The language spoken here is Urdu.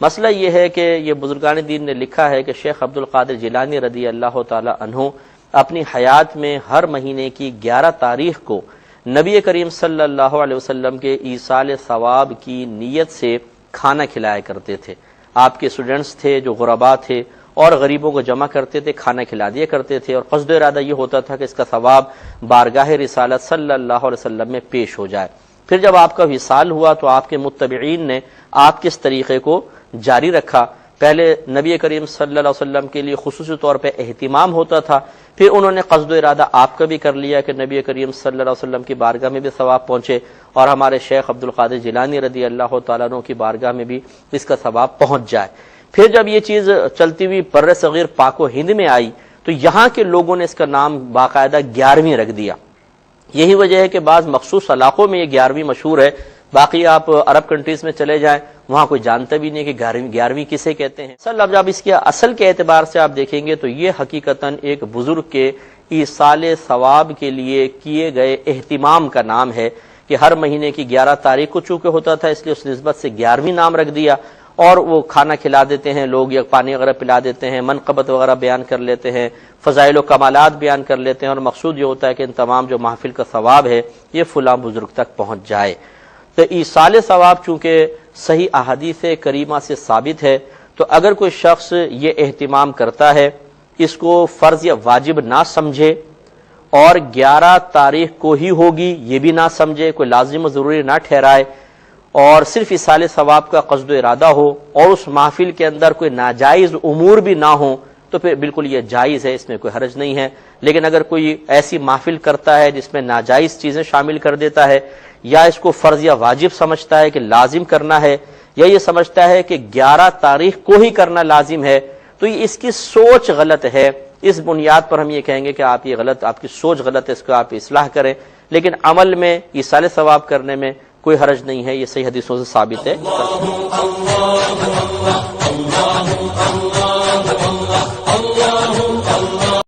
مسئلہ یہ ہے کہ یہ بزرگان دین نے لکھا ہے کہ شیخ عبد القادر جیلانی رضی اللہ تعالی عنہ اپنی حیات میں ہر مہینے کی 11 تاریخ کو نبی کریم صلی اللہ علیہ وسلم کے ایصال ثواب کی نیت سے کھانا کھلایا کرتے تھے۔ آپ کے اسٹوڈنٹس تھے جو غرباء تھے اور غریبوں کو جمع کرتے تھے، کھانا کھلا دیا کرتے تھے، اور قصد و ارادہ یہ ہوتا تھا کہ اس کا ثواب بارگاہ رسالت صلی اللہ علیہ وسلم میں پیش ہو جائے۔ پھر جب آپ کا وصال ہوا تو آپ کے متبعین نے آپ کے اس طریقے کو جاری رکھا۔ پہلے نبی کریم صلی اللہ علیہ وسلم کے لیے خصوصی طور پہ اہتمام ہوتا تھا، پھر انہوں نے قصد و ارادہ آپ کا بھی کر لیا کہ نبی کریم صلی اللہ علیہ وسلم کی بارگاہ میں بھی ثواب پہنچے اور ہمارے شیخ عبد القادر جیلانی رضی اللہ تعالیٰ عنہ کی بارگاہ میں بھی اس کا ثواب پہنچ جائے۔ پھر جب یہ چیز چلتی ہوئی بر صغیر پاک و ہند میں آئی تو یہاں کے لوگوں نے اس کا نام باقاعدہ 11ویں رکھ دیا۔ یہی وجہ ہے کہ بعض مخصوص علاقوں میں یہ 11ویں مشہور ہے، باقی آپ عرب کنٹریز میں چلے جائیں وہاں کوئی جانتا بھی نہیں کہ 11ویں کسے کہتے ہیں۔ اب جب اس کے اصل کے اعتبار سے آپ دیکھیں گے تو یہ حقیقتاً ایک بزرگ کے ایصال ثواب کے لیے کیے گئے اہتمام کا نام ہے کہ ہر مہینے کی 11 تاریخ کو چونکہ ہوتا تھا اس لیے اس نسبت سے 11ویں نام رکھ دیا، اور وہ کھانا کھلا دیتے ہیں لوگ یا پانی وغیرہ پلا دیتے ہیں، منقبت وغیرہ بیان کر لیتے ہیں، فضائل و کمالات بیان کر لیتے ہیں، اور مقصود یہ ہوتا ہے کہ ان تمام جو محفل کا ثواب ہے یہ فلاں بزرگ تک پہنچ جائے۔ تو ایصال ثواب چونکہ صحیح احادیث کریمہ سے ثابت ہے، تو اگر کوئی شخص یہ اہتمام کرتا ہے، اس کو فرض یا واجب نہ سمجھے اور 11 تاریخ کو ہی ہوگی یہ بھی نہ سمجھے، کوئی لازم و ضروری نہ ٹھہرائے، اور صرف ایصال ثواب کا قصد و ارادہ ہو اور اس محفل کے اندر کوئی ناجائز امور بھی نہ ہوں، تو پھر بالکل یہ جائز ہے، اس میں کوئی حرج نہیں ہے۔ لیکن اگر کوئی ایسی محفل کرتا ہے جس میں ناجائز چیزیں شامل کر دیتا ہے، یا اس کو فرض یا واجب سمجھتا ہے کہ لازم کرنا ہے، یا یہ سمجھتا ہے کہ 11 تاریخ کو ہی کرنا لازم ہے، تو یہ اس کی سوچ غلط ہے۔ اس بنیاد پر ہم یہ کہیں گے کہ آپ یہ غلط، آپ کی سوچ غلط ہے، اس کو آپ اصلاح کریں، لیکن عمل میں ایصال ثواب کرنے میں کوئی حرج نہیں ہے، یہ صحیح حدیثوں سے ثابت ہے۔